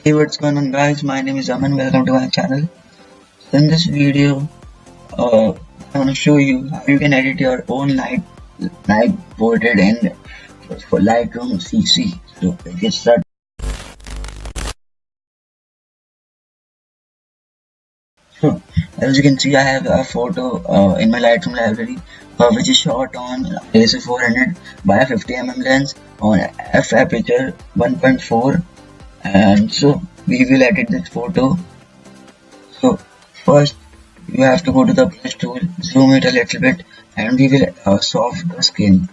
Hey, what's going on, guys? My name is Aman. Welcome to my channel. So in this video, I want to show you how you can edit your own night portrait and for Lightroom CC. So let's get started. So as you can see, I have a photo in my Lightroom library, which is shot on ISO 400 by 50 mm lens on f aperture 1.4, and so we will edit this photo. So first you have to go to the brush tool, zoom it a little bit, and we will soft the skin.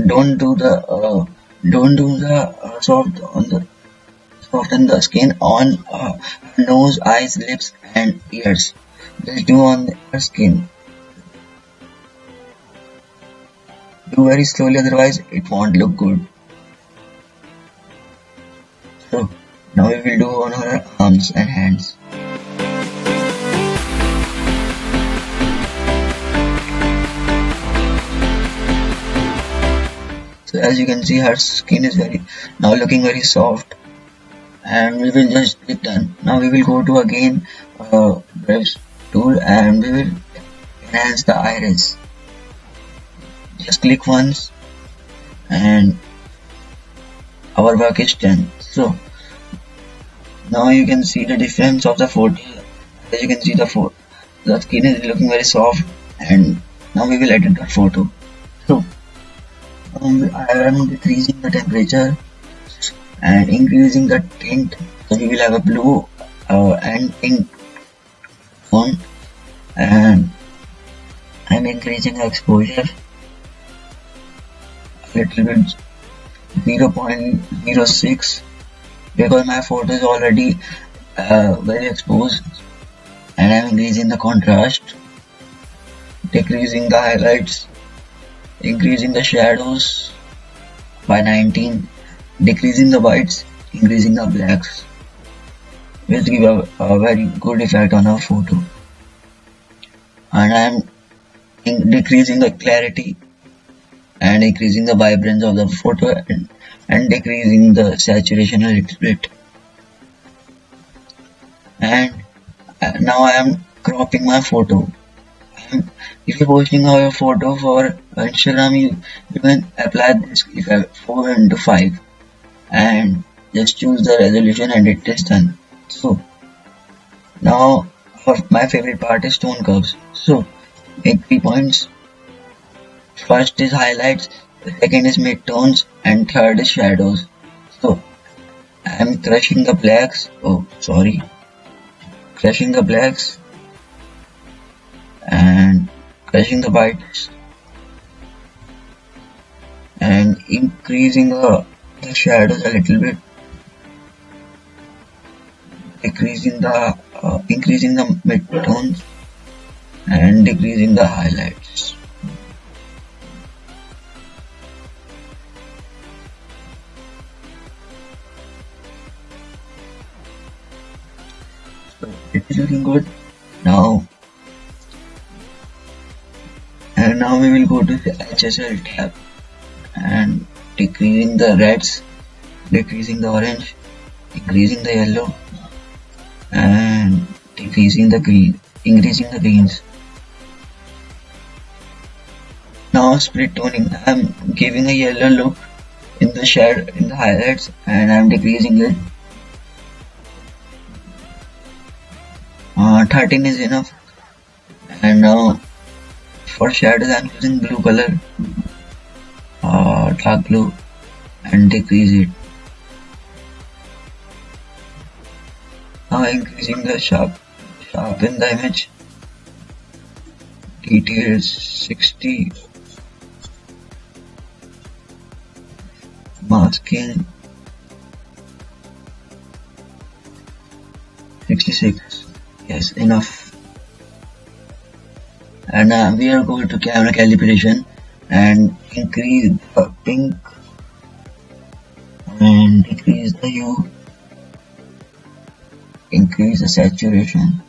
Don't do the soften the skin on nose, eyes, lips, and ears. Just do on the skin. Do very slowly, otherwise it won't look good. So now we will do on our arms and hands. So as you can see, her skin is now looking very soft, and we will just click done. Now we will go to again brush tool and we will enhance the iris. Just click once and our work is done. So now you can see the difference of the photo. As you can see, the skin is looking very soft, and now we will edit the photo. So I am decreasing the temperature and increasing the tint, so we will have a blue and pink tone, and I'm increasing the exposure a little bit, 0.06, because my photo is already very exposed, and I'm increasing the contrast, decreasing the highlights, increasing the shadows by 19, decreasing the whites, increasing the blacks, which give a very good effect on our photo. And I am decreasing the clarity and increasing the vibrance of the photo, and decreasing the saturation a little bit. And now I am cropping my photo. If you're posting your photo for Instagram, you can apply this 4:5 and just choose the resolution and it is done. So now my favorite part is tone curves. So make 3 points. First is highlights, second is midtones, and third is shadows. So I am crushing the blacks. Crushing the blacks and crushing the whites, and increasing the shadows a little bit, increasing the midtones, and decreasing the highlights. So it is looking good now. And now we will go to the HSL tab and decreasing the reds, decreasing the orange, increasing the yellow, and decreasing the green, increasing the greens. Now split toning. I am giving a yellow look in the shade, in the highlights, and I am decreasing it. 13 is enough. And now for shadows I am using blue color, dark blue, and decrease it. Now increasing the sharpen the image, details 60, masking 66. Yes, enough. And we are going to camera calibration and increase the pink and decrease the hue, increase the saturation,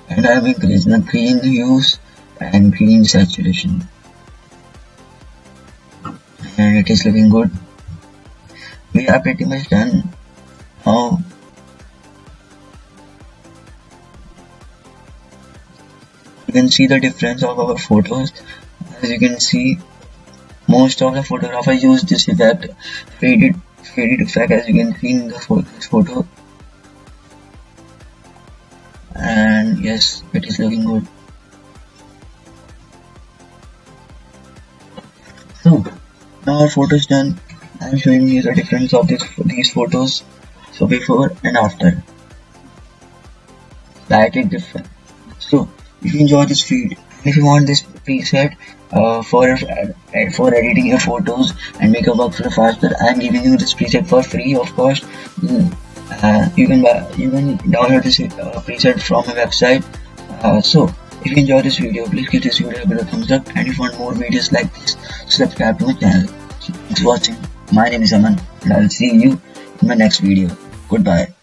and I have increased the green hues and green saturation, and it is looking good. We are pretty much done. Now you can see the difference of our photos. As you can see, most of the photographers use this effect, faded effect, as you can see in the photo. And yes, it is looking good. So now our photo is done. I am showing you the difference of these photos. So before and after, slightly different. So if you enjoy this video, if you want this preset for editing your photos and make your workflow faster, I am giving you this preset for free, of course. You can download this preset from my website. So if you enjoy this video, please give this video a thumbs up, and if you want more videos like this, subscribe to my channel. So, thanks for watching. My name is Aman, and I'll see you in my next video. Goodbye.